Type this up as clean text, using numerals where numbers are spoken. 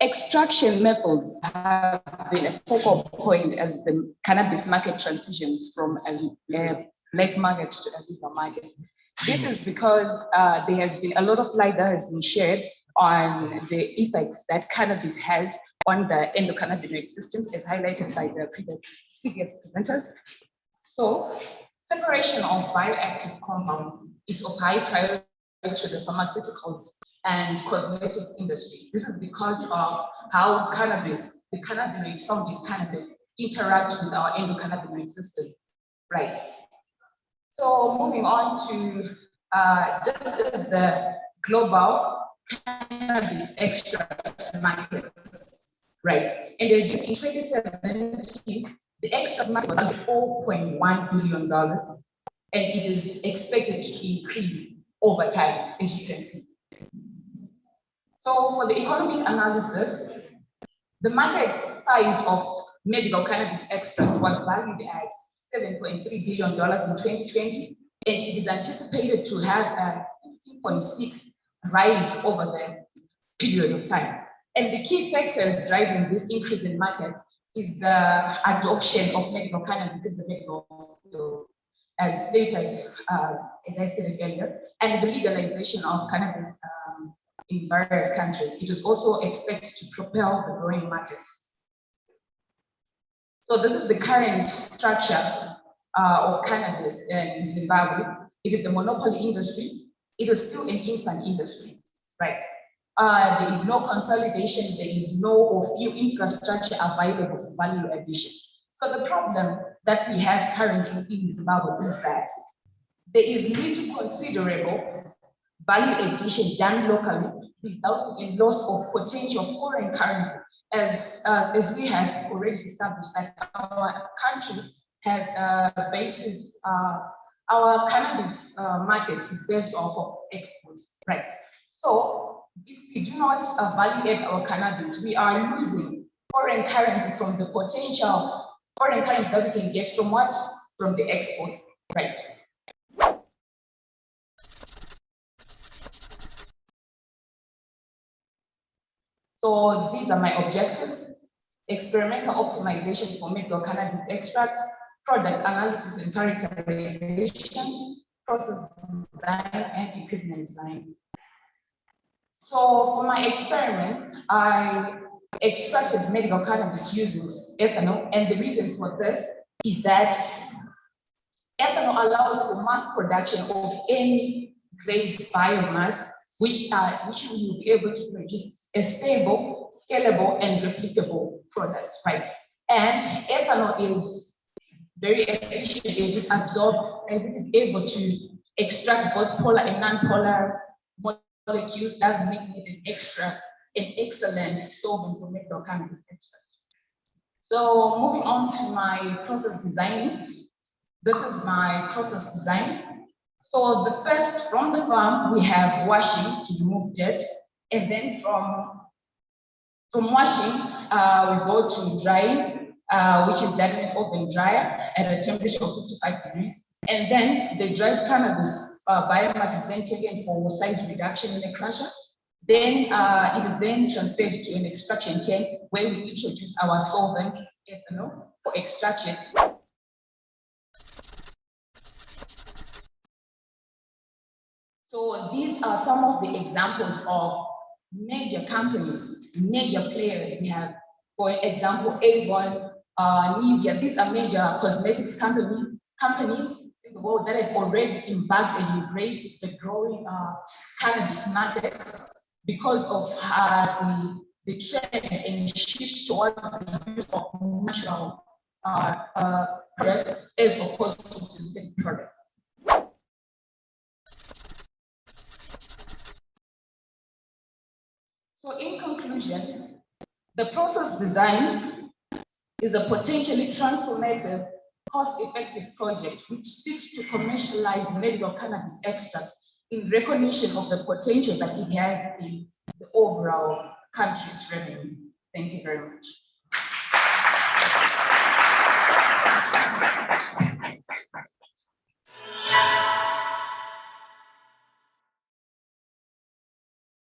Extraction methods have been a focal point as the cannabis market transitions from a black market to a legal market. This is because there has been a lot of light that has been shared on the effects that cannabis has on the endocannabinoid systems, as highlighted by the previous presenters. So, separation of bioactive compounds is of high priority to the pharmaceuticals and cosmetics industry. This is because of how the cannabinoids found in cannabis interact with our endocannabinoid system, right? So moving on to, this is the global cannabis extract market, right? And as in 2017, the extract market was $4.1 billion, and it is expected to increase over time, as you can see. So for the economic analysis, the market size of medical cannabis extract was valued at $7.3 billion in 2020, and it is anticipated to have a 15.6 rise over the period of time. And the key factors driving this increase in market is the adoption of medical cannabis in the medical field, as stated, as I stated earlier, and the legalization of cannabis in various countries. It is also expected to propel the growing market. So this is the current structure of cannabis in Zimbabwe. It is a monopoly industry. It is still an infant industry, right? There is no consolidation. There is no or few infrastructure available for value addition. So the problem that we have currently in Zimbabwe is that there is little considerable value addition done locally, resulting in loss of potential foreign currency, as we have already established that our country has a basis, our cannabis market is based off of exports, right? So if we do not value add our cannabis, we are losing foreign currency from the potential foreign currency that we can get from what? From the exports, right? So these are my objectives: experimental optimization for medical cannabis extract, product analysis and characterization, process design, and equipment design. So for my experiments, I extracted medical cannabis using ethanol, and the reason for this is that ethanol allows for mass production of any grade biomass, which we will be able to produce a stable, scalable, and replicable product, right? And ethanol is very efficient as it absorbs, as it is able to extract both polar and non-polar molecules, thus making it an excellent solvent for medical cannabis extract. So moving on to my process design. This is my process design. So the first, from the farm, we have washing to remove dirt. And then from washing, we go to drying, which is done in an oven dryer at a temperature of 55 degrees. And then the dried cannabis biomass is then taken for size reduction in the crusher. Then it is then transferred to an extraction tank where we introduce our solvent, ethanol, for extraction. So these are some of the examples of major companies, major players we have. For example, Avon, Nivea. These are major cosmetics companies in the world that have already embarked and embraced the growing cannabis market because of the trend and shift towards the use of natural products as opposed to synthetic products. So in conclusion, the process design is a potentially transformative, cost-effective project which seeks to commercialize medical cannabis extract in recognition of the potential that it has in the overall country's revenue. Thank you very much.